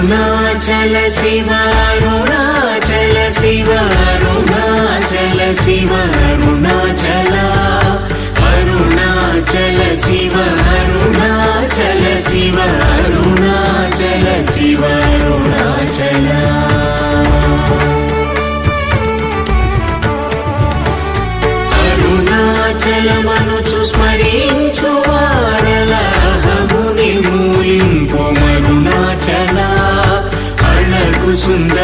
Arunachal Shiva Arunachal Shiva Arunachal Shiva Arunachal Arunachal Shiva Arunachal Shiva Arunachal Shiva Arunachal అరుణాచలమనుచు స్మరించు వారలహము నిర్మూలింపు Arunachal Azhagu Sundara